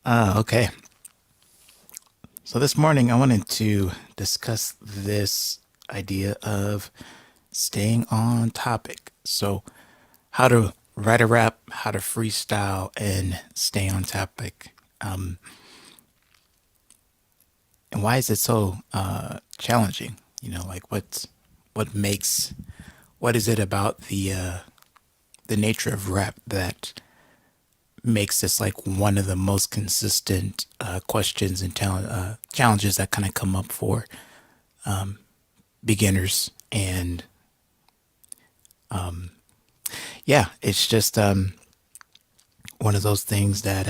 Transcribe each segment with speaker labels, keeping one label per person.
Speaker 1: Okay. So this morning I wanted to discuss this idea of staying on topic. So, how to write a rap, how to freestyle, and stay on topic. Um, and why is it so challenging? Like what makes what is it about the nature of rap that makes this like one of the most consistent questions and challenges that kind of come up for beginners. And yeah, it's just one of those things that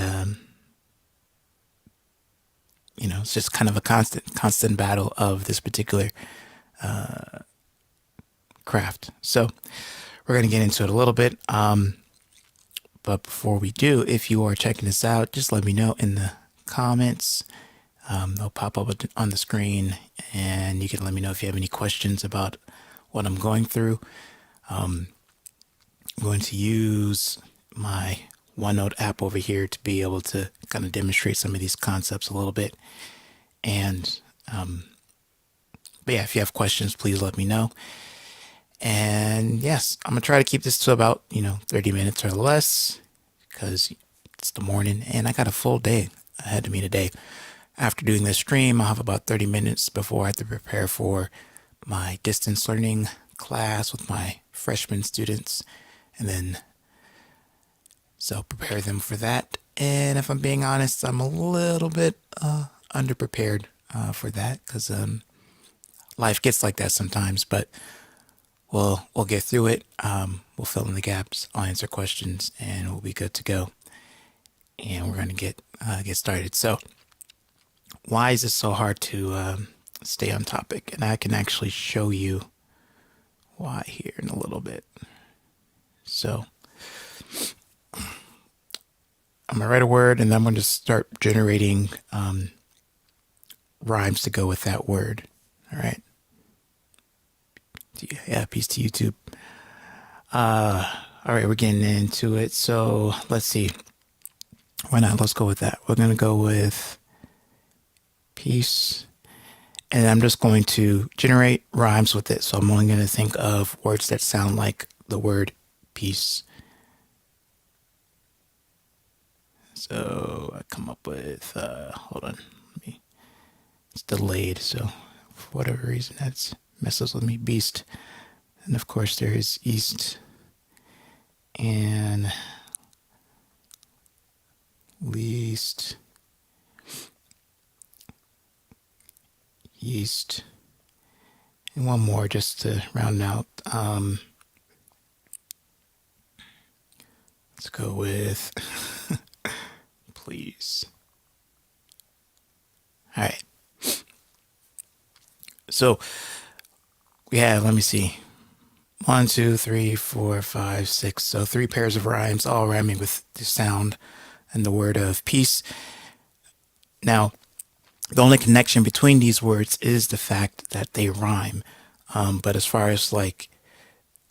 Speaker 1: it's just kind of a constant battle of this particular craft. So we're gonna get into it a little bit. But before we do, if you are checking this out, just let me know in the comments. They'll pop up on the screen, and you can let me know if you have any questions about what I'm going through. I'm going to use my OneNote app over here to be able to kind of demonstrate some of these concepts a little bit. And, but yeah, if you have questions, please let me know. And yes, I'm going to try to keep this to about, 30 minutes or less because it's the morning and I got a full day ahead of me today. After doing this stream, I'll have about 30 minutes before I have to prepare for my distance learning class with my freshman students. And then, so prepare them for that. And if I'm being honest, I'm a little bit underprepared for that because life gets like that sometimes. But we'll get through it. We'll fill in the gaps. I'll answer questions, and we'll be good to go. And we're gonna get started. So, why is it so hard to stay on topic? And I can actually show you why here in a little bit. So, I'm gonna write a word, and then I'm gonna start generating rhymes to go with that word. All right. Yeah, peace to YouTube. All right, we're getting into it. So let's see. Why not? Let's go with that. We're gonna go with peace, and I'm just going to generate rhymes with it. So I'm only going to think of words that sound like the word peace. So I come up with, hold on, it's delayed. So for whatever reason, that's messes with me. Beast. And of course there is east and least, yeast, and one more just to round out. Let's go with please. All right. So we have, let me see, 1, 2, 3, 4, 5, 6. So 3 pairs of rhymes, all rhyming with the sound and the word of peace. Now, the only connection between these words is the fact that they rhyme. But as far as like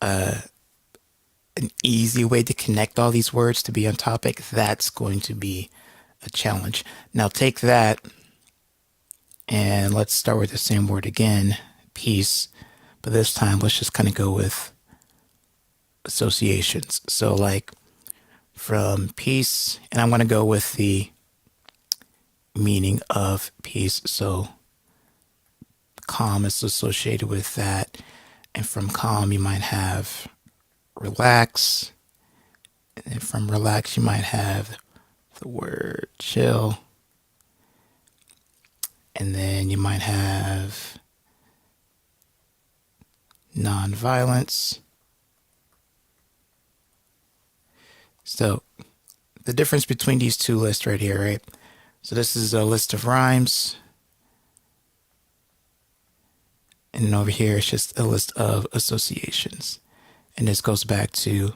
Speaker 1: an easy way to connect all these words to be on topic, that's going to be a challenge. Now take that and let's start with the same word again, peace. But this time, let's just kind of go with associations. So like from peace, and I'm going to go with the meaning of peace. So calm is associated with that. And from calm, you might have relax. And from relax, you might have the word chill. And then you might have non-violence. So the difference between these two lists right here, right? So this is a list of rhymes. And over here, it's just a list of associations. And this goes back to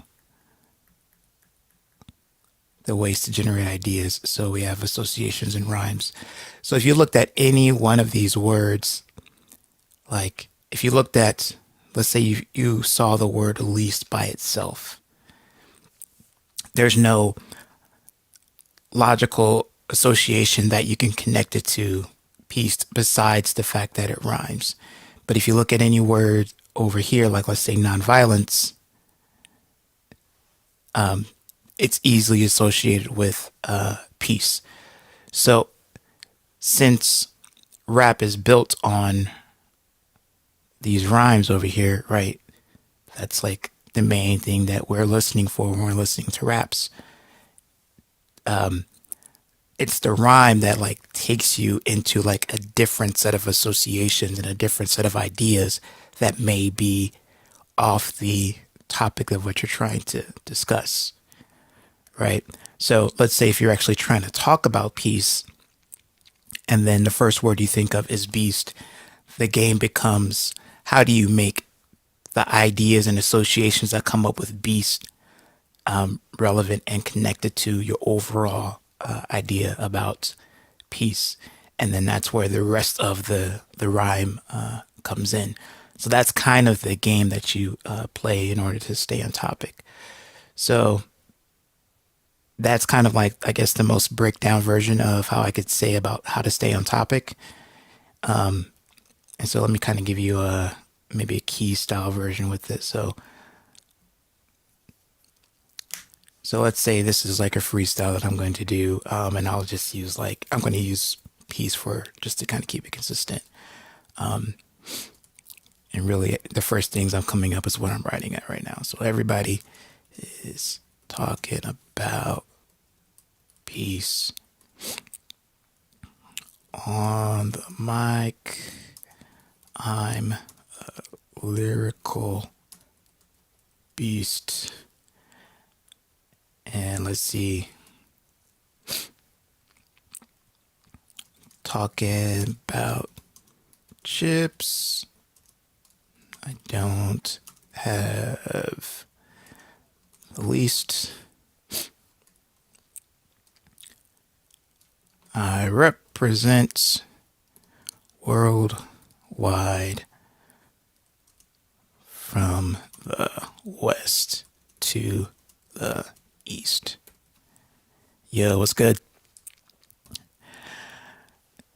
Speaker 1: the ways to generate ideas. So we have associations and rhymes. So if you looked at any one of these words, like if you looked at, let's say you saw the word least by itself, there's no logical association that you can connect it to peace besides the fact that it rhymes. But if you look at any word over here, like let's say nonviolence, it's easily associated with peace. So since rap is built on these rhymes over here, right? That's like the main thing that we're listening for when we're listening to raps. It's the rhyme that like takes you into like a different set of associations and a different set of ideas that may be off the topic of what you're trying to discuss, right? So let's say if you're actually trying to talk about peace and then the first word you think of is beast, the game becomes how do you make the ideas and associations that come up with beast relevant and connected to your overall idea about peace. And then that's where the rest of the rhyme comes in. So that's kind of the game that you play in order to stay on topic. So that's kind of like, I guess, the most breakdown version of how I could say about how to stay on topic. And so let me kind of give you maybe a key style version with this. So let's say this is like a freestyle that I'm going to do, and I'll just use like I'm going to use peace for just to kind of keep it consistent. And really, the first things I'm coming up is what I'm writing at right now. So everybody is talking about peace on the mic. I'm a lyrical beast. And let's see. Talking about chips. I don't have the least. I represent worldwide from the west to the east. Yo, what's good?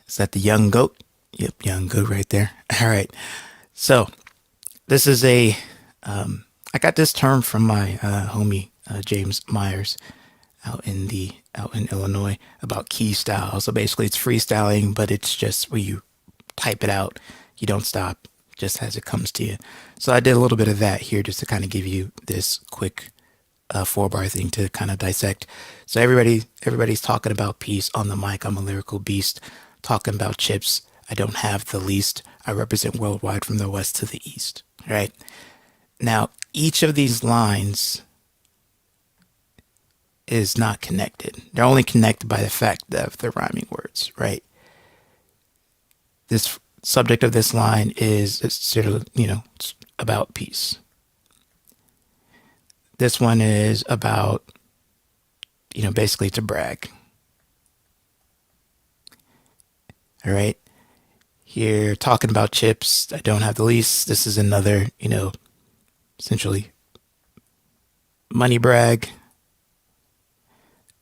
Speaker 1: Is that the young goat? Yep, young goat right there. All right. So this is I got this term from my homie James Myers out in Illinois about key style. So basically, it's freestyling, but it's just where you type it out, you don't stop, just as it comes to you. So I did a little bit of that here just to kind of give you this quick 4-bar thing to kind of dissect. So everybody's talking about peace on the mic. I'm a lyrical beast. Talking about chips. I don't have the least. I represent worldwide from the west to the east. Right? Now, each of these lines is not connected. They're only connected by the fact of the rhyming words, right? This subject of this line is sort of, it's about peace. This one is about, basically to brag. All right. Here, talking about chips. I don't have the least. This is another, essentially money brag.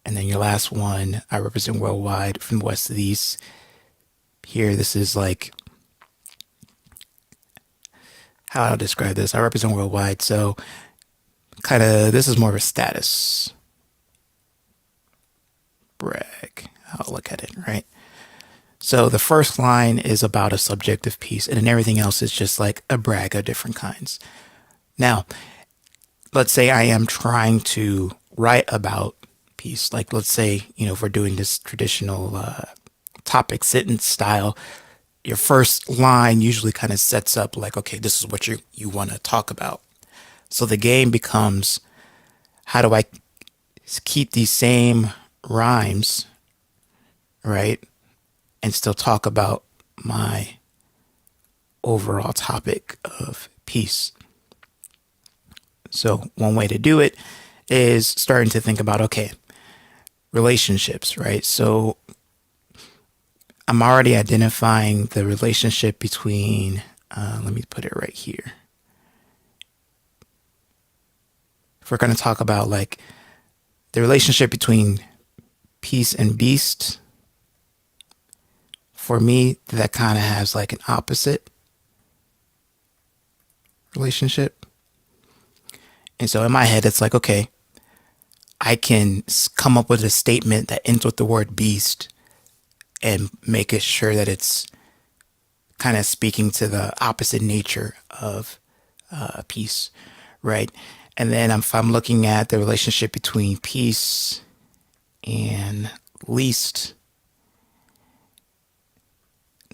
Speaker 1: And then your last one, I represent worldwide from the west to the east. Here, this is like, how I'll describe this. I represent worldwide. So kind of, this is more of a status brag. I'll look at it, right? So the first line is about a subject of peace, and then everything else is just like a brag of different kinds. Now, let's say I am trying to write about peace. Like, let's say, if we're doing this traditional topic sentence style, your first line usually kind of sets up like, okay, this is what you want to talk about. So the game becomes, how do I keep these same rhymes, right? And still talk about my overall topic of peace. So one way to do it is starting to think about, okay, relationships, right? So I'm already identifying the relationship between, let me put it right here. If we're going to talk about like the relationship between peace and beast, for me, that kind of has like an opposite relationship. And so in my head, it's like, okay, I can come up with a statement that ends with the word beast and make it sure that it's kind of speaking to the opposite nature of peace, right? And then if I'm looking at the relationship between peace and least,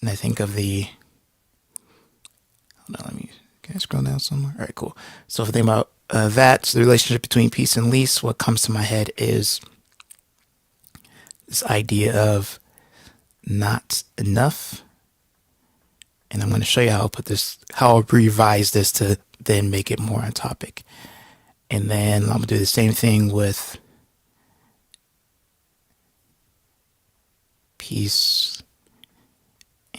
Speaker 1: and I think of the, hold on, can I scroll down somewhere? All right, cool. So if I think about that's the relationship between peace and least, what comes to my head is this idea of not enough. And I'm going to show you how I'll revise this to then make it more on topic. And then I'm going to do the same thing with peace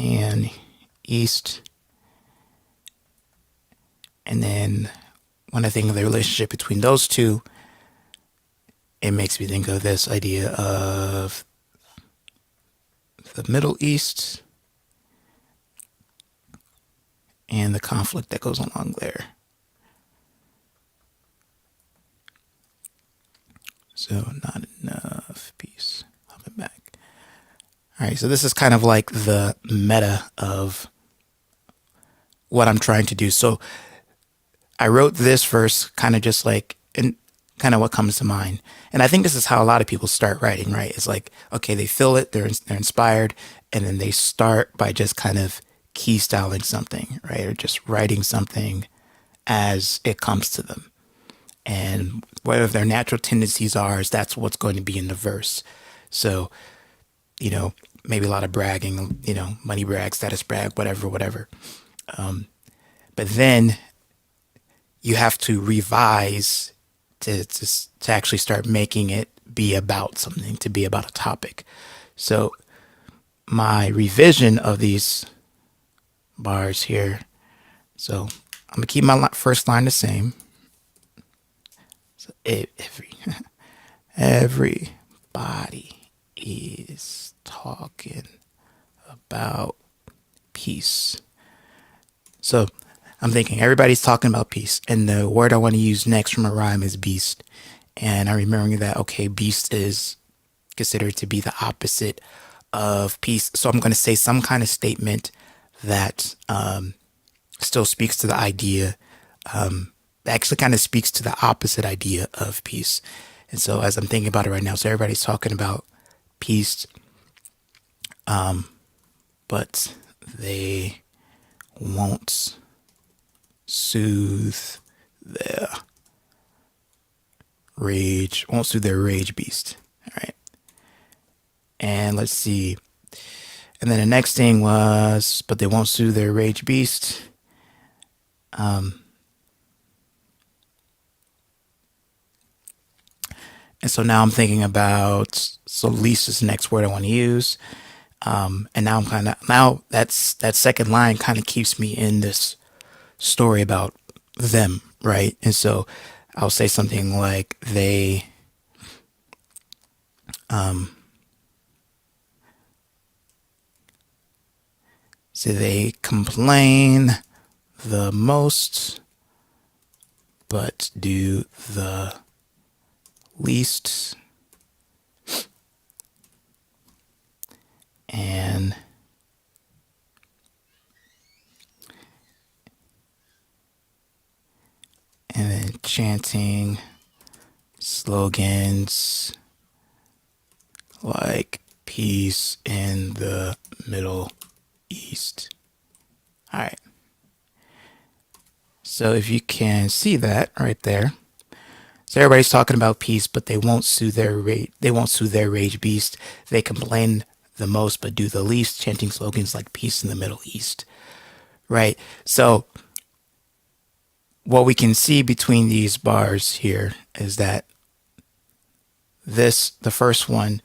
Speaker 1: and east. And then when I think of the relationship between those two, it makes me think of this idea of the Middle East and the conflict that goes along there. So not enough peace. Hopping back. All right, so this is kind of like the meta of what I'm trying to do. So I wrote this verse kind of just like in kind of what comes to mind. And I think this is how a lot of people start writing, right? It's like, okay, they feel it, they're inspired, and then they start by just kind of key styling something, right? Or just writing something as it comes to them. And whatever their natural tendencies are, is that's what's going to be in the verse. So, maybe a lot of bragging, money brag, status brag, whatever. But then you have to revise to actually start making it be about something, to be about a topic. So my revision of these bars here. So I'm gonna keep my first line the same. So everybody is talking about peace. So I'm thinking everybody's talking about peace, and the word I want to use next from a rhyme is beast. And I'm remembering that, okay, beast is considered to be the opposite of peace. So I'm going to say some kind of statement that still speaks to the idea, actually kind of speaks to the opposite idea of peace. And so as I'm thinking about it right now, so everybody's talking about peace, but they won't soothe their rage beast. All right. And let's see. And then the next thing was, but they won't soothe their rage beast. And so now I'm thinking about, so least is the next word I want to use. And now that second line kind of keeps me in this story about them, right? And so I'll say something like they complain the most, but do the least. And then chanting slogans like peace in the Middle East. All right. So if you can see that right there. So everybody's talking about peace, but they won't soothe their rage beast. They complain the most, but do the least, chanting slogans like peace in the Middle East. Right? So what we can see between these bars here is that the first one,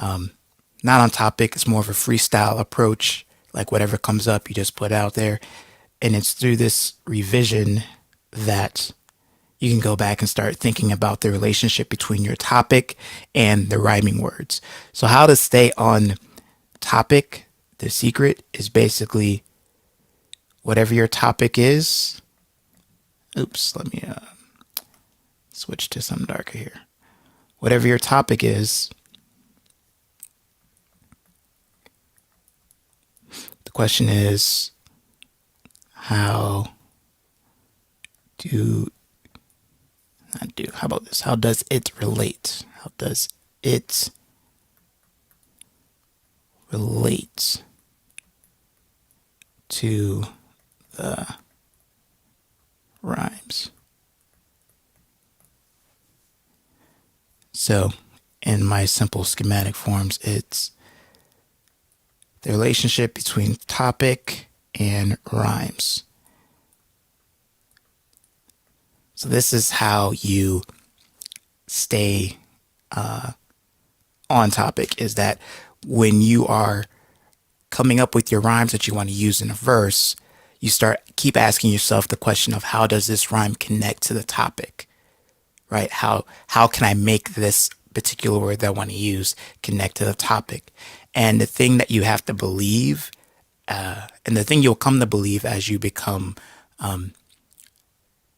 Speaker 1: not on topic, it's more of a freestyle approach. Like whatever comes up, you just put out there. And it's through this revision that you can go back and start thinking about the relationship between your topic and the rhyming words. So how to stay on topic The secret is basically whatever your topic is. Oops, let me switch to something darker here. Whatever your topic is, the question is, how do not do? How about this? How does it relate? How does it relate to the rhymes? So, in my simple schematic forms, it's the relationship between topic and rhymes. So this is how you stay on topic, is that when you are coming up with your rhymes that you want to use in a verse, you keep asking yourself the question of how does this rhyme connect to the topic, right? How can I make this particular word that I want to use connect to the topic? And the thing that you have to believe, and the thing you'll come to believe as you become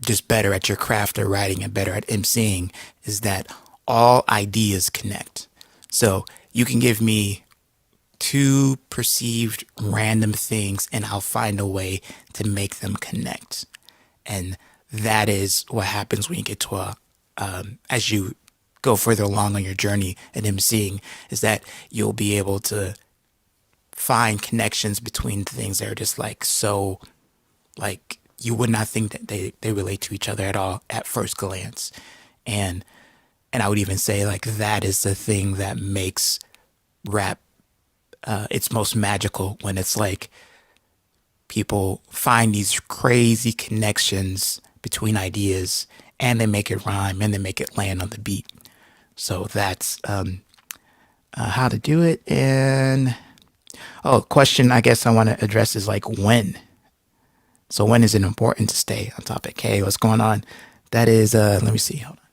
Speaker 1: just better at your craft of writing and better at emceeing, is that all ideas connect. So you can give me two perceived random things and I'll find a way to make them connect. And that is what happens when you get to as you go further along on your journey at emceeing, is that you'll be able to find connections between things that are just like so, like, you would not think that they relate to each other at all at first glance. And I would even say like that is the thing that makes rap its most magical, when it's like people find these crazy connections between ideas and they make it rhyme and they make it land on the beat. So that's how to do it. And question I guess I want to address is like when. So when is it important to stay on topic? Hey, what's going on? That is, let me see. Hold on.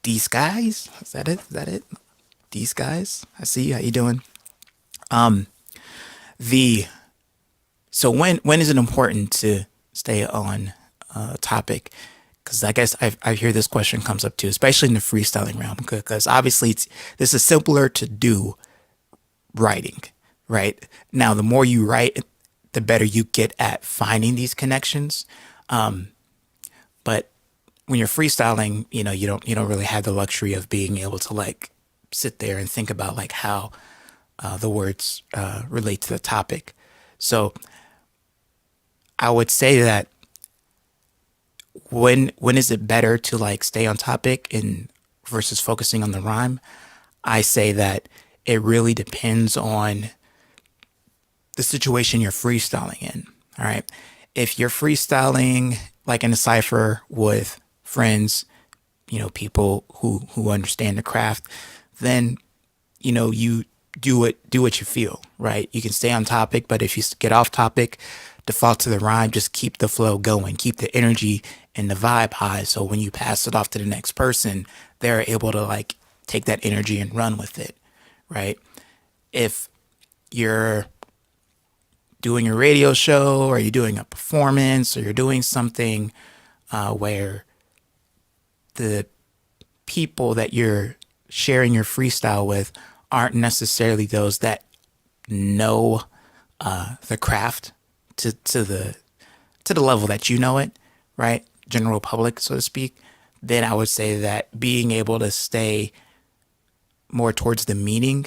Speaker 1: These guys? Is that it? Is that it? These guys? I see you. How you doing? The So when is it important to stay on topic? Because I guess I hear this question comes up too, especially in the freestyling realm, because obviously this is simpler to do writing, right? Now, the more you write, the better you get at finding these connections. But when you're freestyling, you don't really have the luxury of being able to like sit there and think about like how the words relate to the topic. So I would say that when is it better to like stay on topic and versus focusing on the rhyme? I say that it really depends on the situation you're freestyling in. All right. If you're freestyling like in a cipher with friends, people who understand the craft, then you do what you feel, right? You can stay on topic, but if you get off topic, default to the rhyme, just keep the flow going, keep the energy and the vibe high. So when you pass it off to the next person, they're able to like take that energy and run with it, right? If you're doing a radio show or you're doing a performance or you're doing something where the people that you're sharing your freestyle with aren't necessarily those that know the craft to the level that you know it, right? General public, so to speak. Then I would say that being able to stay more towards the meaning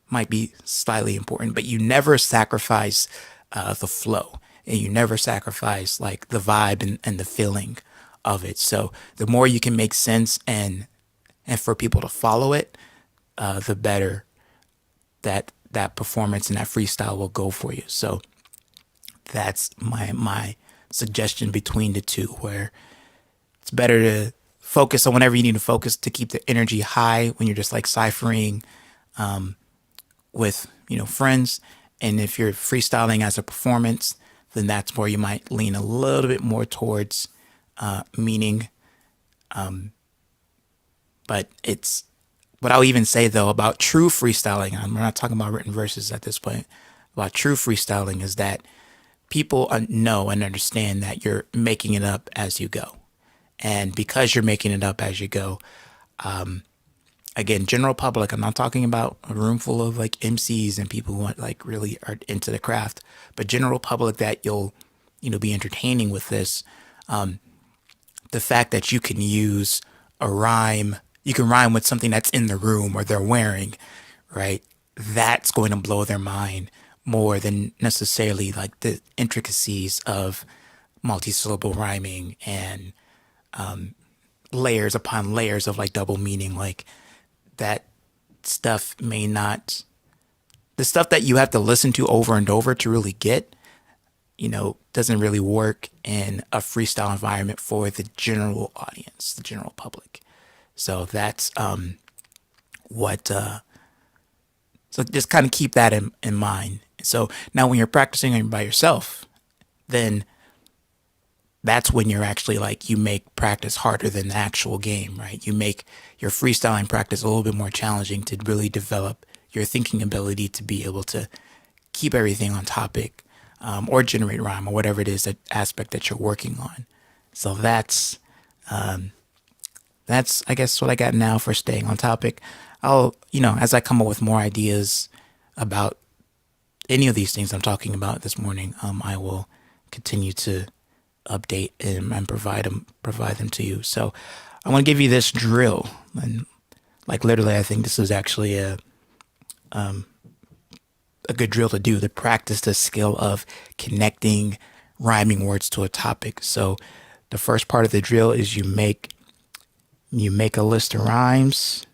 Speaker 1: might be slightly important, but you never sacrifice the flow, and you never sacrifice like the vibe and the feeling of it. So the more you can make sense and for people to follow it, the better that performance and that freestyle will go for you. So that's my suggestion between the two, where it's better to focus on whenever you need to focus to keep the energy high when you're just like ciphering with friends. And if you're freestyling as a performance, then that's where you might lean a little bit more towards meaning. But it's what I'll even say though about true freestyling, we're not talking about written verses at this point, about true freestyling is that people know and understand that you're making it up as you go. And because you're making it up as you go, again, general public, I'm not talking about a room full of like MCs and people who want like really are into the craft, but general public that you'll, be entertaining with this. The fact that you can use a rhyme, you can rhyme with something that's in the room or they're wearing, right? That's going to blow their mind more than necessarily like the intricacies of multi-syllable rhyming and layers upon layers of like double meaning. Like that stuff may not, the stuff that you have to listen to over and over to really get, doesn't really work in a freestyle environment for the general audience, the general public. So that's what, so just kind of keep that in mind. So now when you're practicing and by yourself, then that's when you're actually like, you make practice harder than the actual game, right? You make your freestyling practice a little bit more challenging to really develop your thinking ability to be able to keep everything on topic, or generate rhyme or whatever it is, that aspect that you're working on. So that's I guess what I got now for staying on topic. I'll, as I come up with more ideas about any of these things I'm talking about this morning, I will continue to update and provide them to you. So I want to give you this drill, and like literally, I think this is actually a good drill to do to practice the skill of connecting rhyming words to a topic. So the first part of the drill is you make a list of rhymes.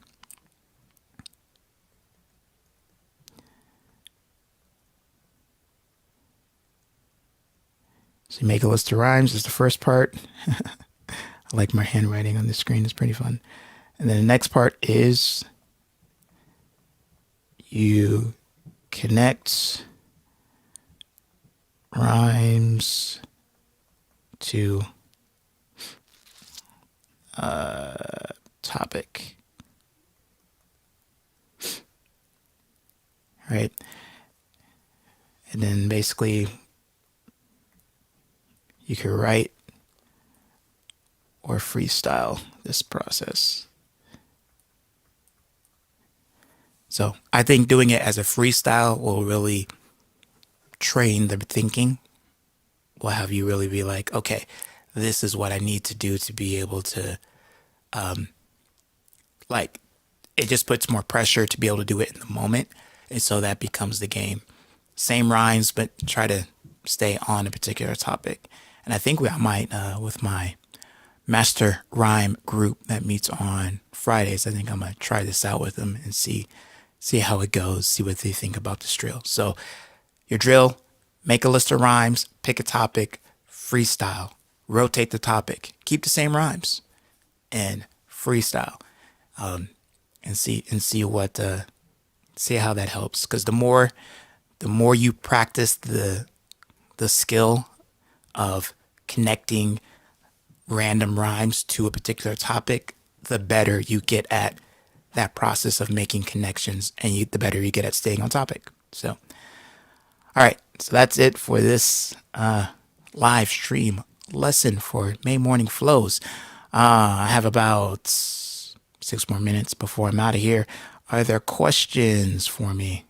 Speaker 1: So you make a list of rhymes is the first part. I like my handwriting on the screen. It's pretty fun. And then the next part is you connect rhymes to topic. Right? And then basically you can write or freestyle this process. So I think doing it as a freestyle will really train the thinking, will have you really be like, okay, this is what I need to do to be able to, like, it just puts more pressure to be able to do it in the moment. And so that becomes the game. Same rhymes, but try to stay on a particular topic. And I think I might, with my master rhyme group that meets on Fridays, I think I'm going to try this out with them and see how it goes, see what they think about this drill. So your drill, make a list of rhymes, pick a topic, freestyle, rotate the topic, keep the same rhymes, and freestyle, and see what see how that helps. Because the more you practice the skill of connecting random rhymes to a particular topic, the better you get at that process of making connections, and the better you get at staying on topic. So, all right, so that's it for this live stream lesson for May Morning Flows. I have about 6 more minutes before I'm out of here. Are there questions for me?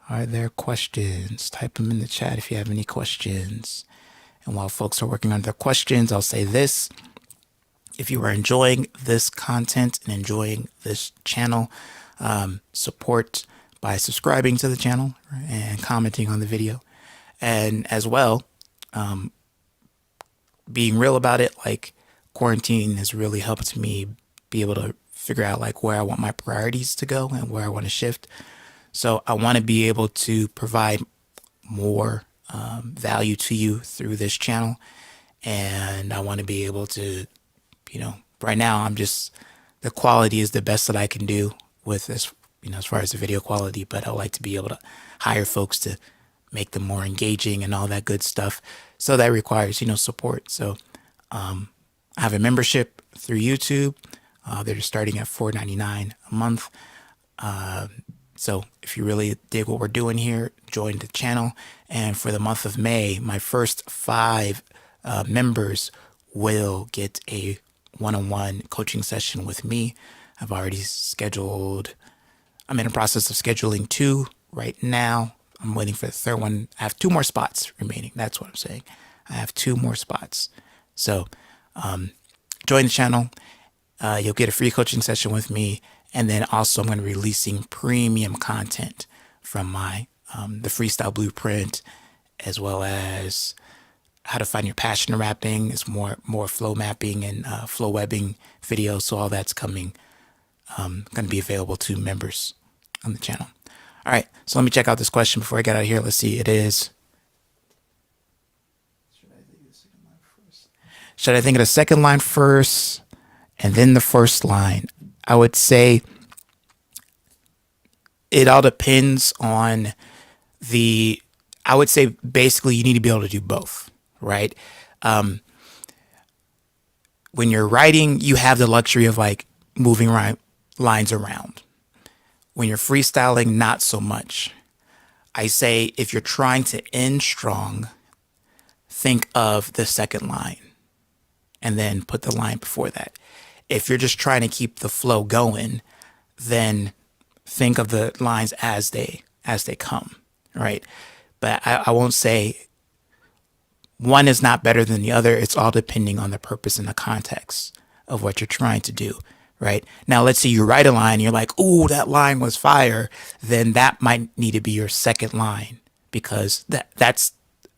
Speaker 1: Are there questions? Type them in the chat if you have any questions. And while folks are working on their questions, I'll say this. If you are enjoying this content and enjoying this channel, support by subscribing to the channel and commenting on the video. And as well, being real about it, like quarantine has really helped me be able to figure out like where I want my priorities to go and where I want to shift. So I want to be able to provide more value to you through this channel. And I want to be able to, right now the quality is the best that I can do with this, as far as the video quality, but I like to be able to hire folks to make them more engaging and all that good stuff. So that requires, support. So I have a membership through YouTube. They're just starting at $4.99 a month. So if you really dig what we're doing here, join the channel. And for the month of May, my first 5 members will get a one-on-one coaching session with me. I've already scheduled, I'm in the process of scheduling 2 right now. I'm waiting for the third one. I have 2 more spots remaining. That's what I'm saying. I have 2 more spots. So join the channel. You'll get a free coaching session with me. And then also I'm going to be releasing premium content from my the freestyle blueprint, as well as how to find your passion in rapping. It's more flow mapping and flow webbing videos. So all that's coming, going to be available to members on the channel. All right. So let me check out this question before I get out of here. Let's see. It is, should I think of the second line first and then the first line? I would say it all depends on I would say basically you need to be able to do both, right? When you're writing, you have the luxury of like moving lines around. When you're freestyling, not so much. I say if you're trying to end strong, think of the second line and then put the line before that. If you're just trying to keep the flow going, then think of the lines as they come, right? But I won't say one is not better than the other. It's all depending on the purpose and the context of what you're trying to do, right? Now, let's say you write a line, you're like, "Ooh, that line was fire." Then that might need to be your second line, because that's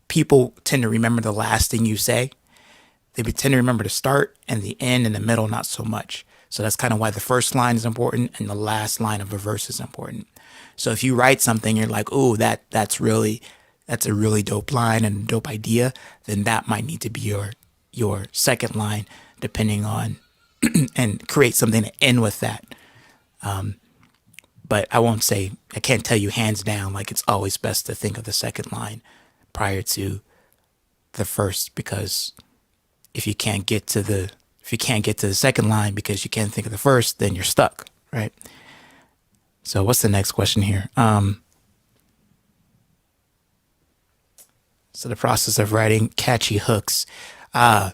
Speaker 1: people tend to remember the last thing you say. They tend to remember the start and the end and the middle, not so much. So that's kind of why the first line is important and the last line of a verse is important. So if you write something, you're like, "Oh, that's a really dope line and a dope idea," then that might need to be your second line, depending on, and create something to end with that. But I can't tell you hands down like it's always best to think of the second line prior to the first, because if you can't get to the second line because you can't think of the first, then you're stuck, right? So what's the next question here? So the process of writing catchy hooks. I'm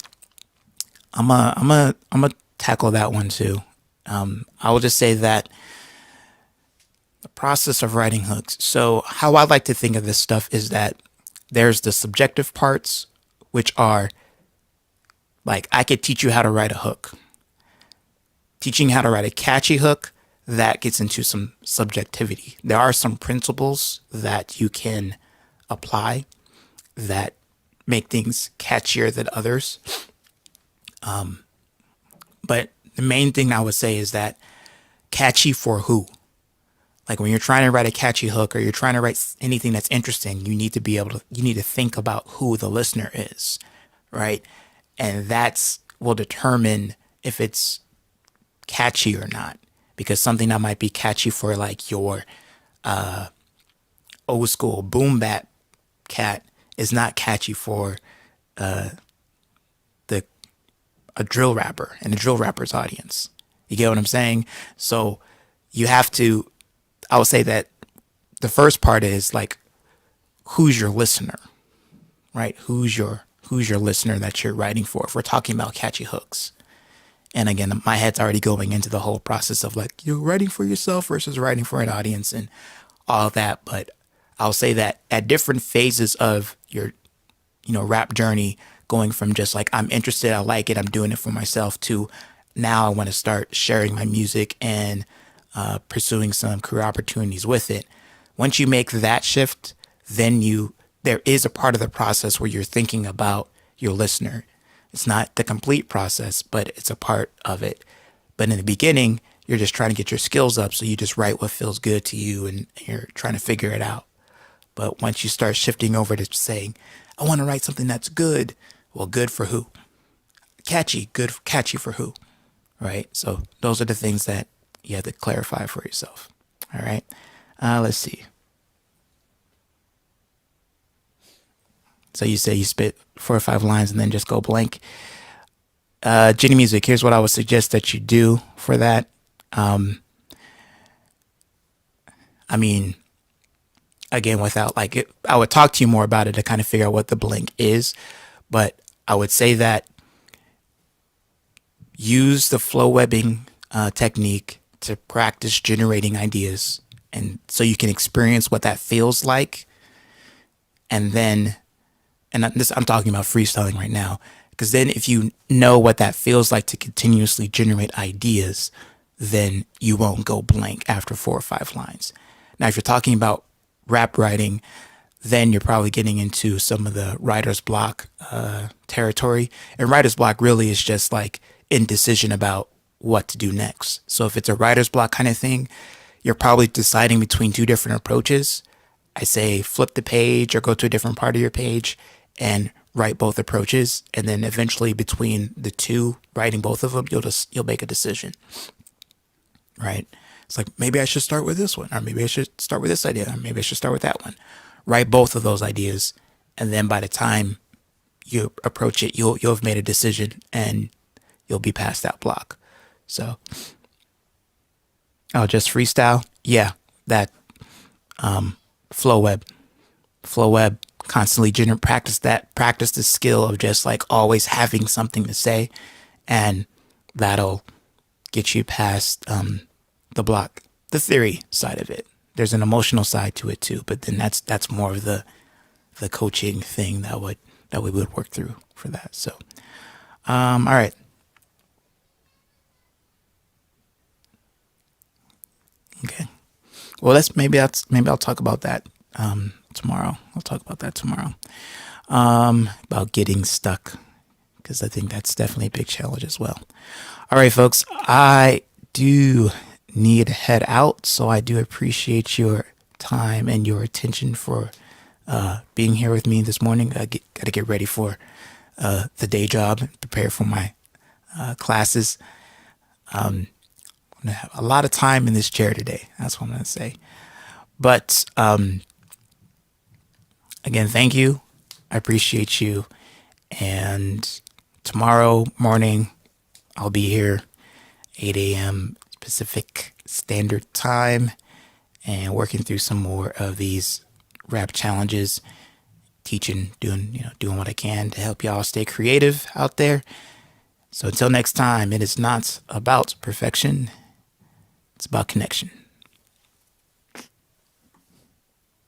Speaker 1: gonna tackle that one too. I will just say that the process of writing hooks. So how I like to think of this stuff is that there's the subjective parts, which are like, I could teach you how to write a hook. Teaching how to write a catchy hook, that gets into some subjectivity. There are some principles that you can apply that make things catchier than others. But the main thing I would say is that catchy for who? Like when you're trying to write a catchy hook or you're trying to write anything that's interesting, you need to think about who the listener is, right? And will determine if it's catchy or not. Because something that might be catchy for like your old school boom bap cat is not catchy for a drill rapper and a drill rapper's audience. You get what I'm saying? So I would say that the first part is like, who's your listener, right? Who's your listener that you're writing for? If we're talking about catchy hooks. And again, my head's already going into the whole process of like, you're writing for yourself versus writing for an audience and all that. But I'll say that at different phases of your, rap journey, going from just like, I'm interested, I like it, I'm doing it for myself, to now I want to start sharing my music and pursuing some career opportunities with it. Once you make that shift, then there is a part of the process where you're thinking about your listener. It's not the complete process, but it's a part of it. But in the beginning, you're just trying to get your skills up. So you just write what feels good to you and you're trying to figure it out. But once you start shifting over to saying, I want to write something that's good. Well, good for who? Catchy for who? Right? So those are the things that you have to clarify for yourself. All right. Let's see. So you say you spit 4 or 5 lines and then just go blank. Jenny Music, here's what I would suggest that you do for that. I mean, again, without like it, I would talk to you more about it to kind of figure out what the blink is, but I would say that use the flow webbing technique to practice generating ideas, and so you can experience what that feels like, and then, and this I'm talking about freestyling right now, because then if you know what that feels like to continuously generate ideas, then you won't go blank after 4 or 5 lines. Now, if you're talking about rap writing, then you're probably getting into some of the writer's block territory. And writer's block really is just like indecision about what to do next. So if it's a writer's block kind of thing, you're probably deciding between two different approaches. I say flip the page or go to a different part of your page and write both approaches. And then eventually between the two, writing both of them, you'll make a decision, right? It's like, maybe I should start with this one, or maybe I should start with this idea, or maybe I should start with that one. Write both of those ideas, and then by the time you approach it, you'll have made a decision, and you'll be past that block. So, oh, just freestyle, yeah, that flow web, flow web, constantly practice that, practice the skill of just like always having something to say, and that'll get you past the block, the theory side of it. There's an emotional side to it too, but then that's more of the coaching thing that we would work through for that. So, all right. Okay. Well, maybe I'll talk about that tomorrow. I'll talk about that tomorrow. About getting stuck, because I think that's definitely a big challenge as well. All right, folks. I do need to head out, so I do appreciate your time and your attention for being here with me this morning. Got to get ready for the day job, prepare for my classes. I'm gonna have a lot of time in this chair today. That's what I'm gonna say. But again, thank you. I appreciate you. And tomorrow morning, I'll be here 8 a.m. Pacific Standard Time, and working through some more of these rap challenges, teaching, doing what I can to help y'all stay creative out there. So until next time, it is not about perfection. It's about connection.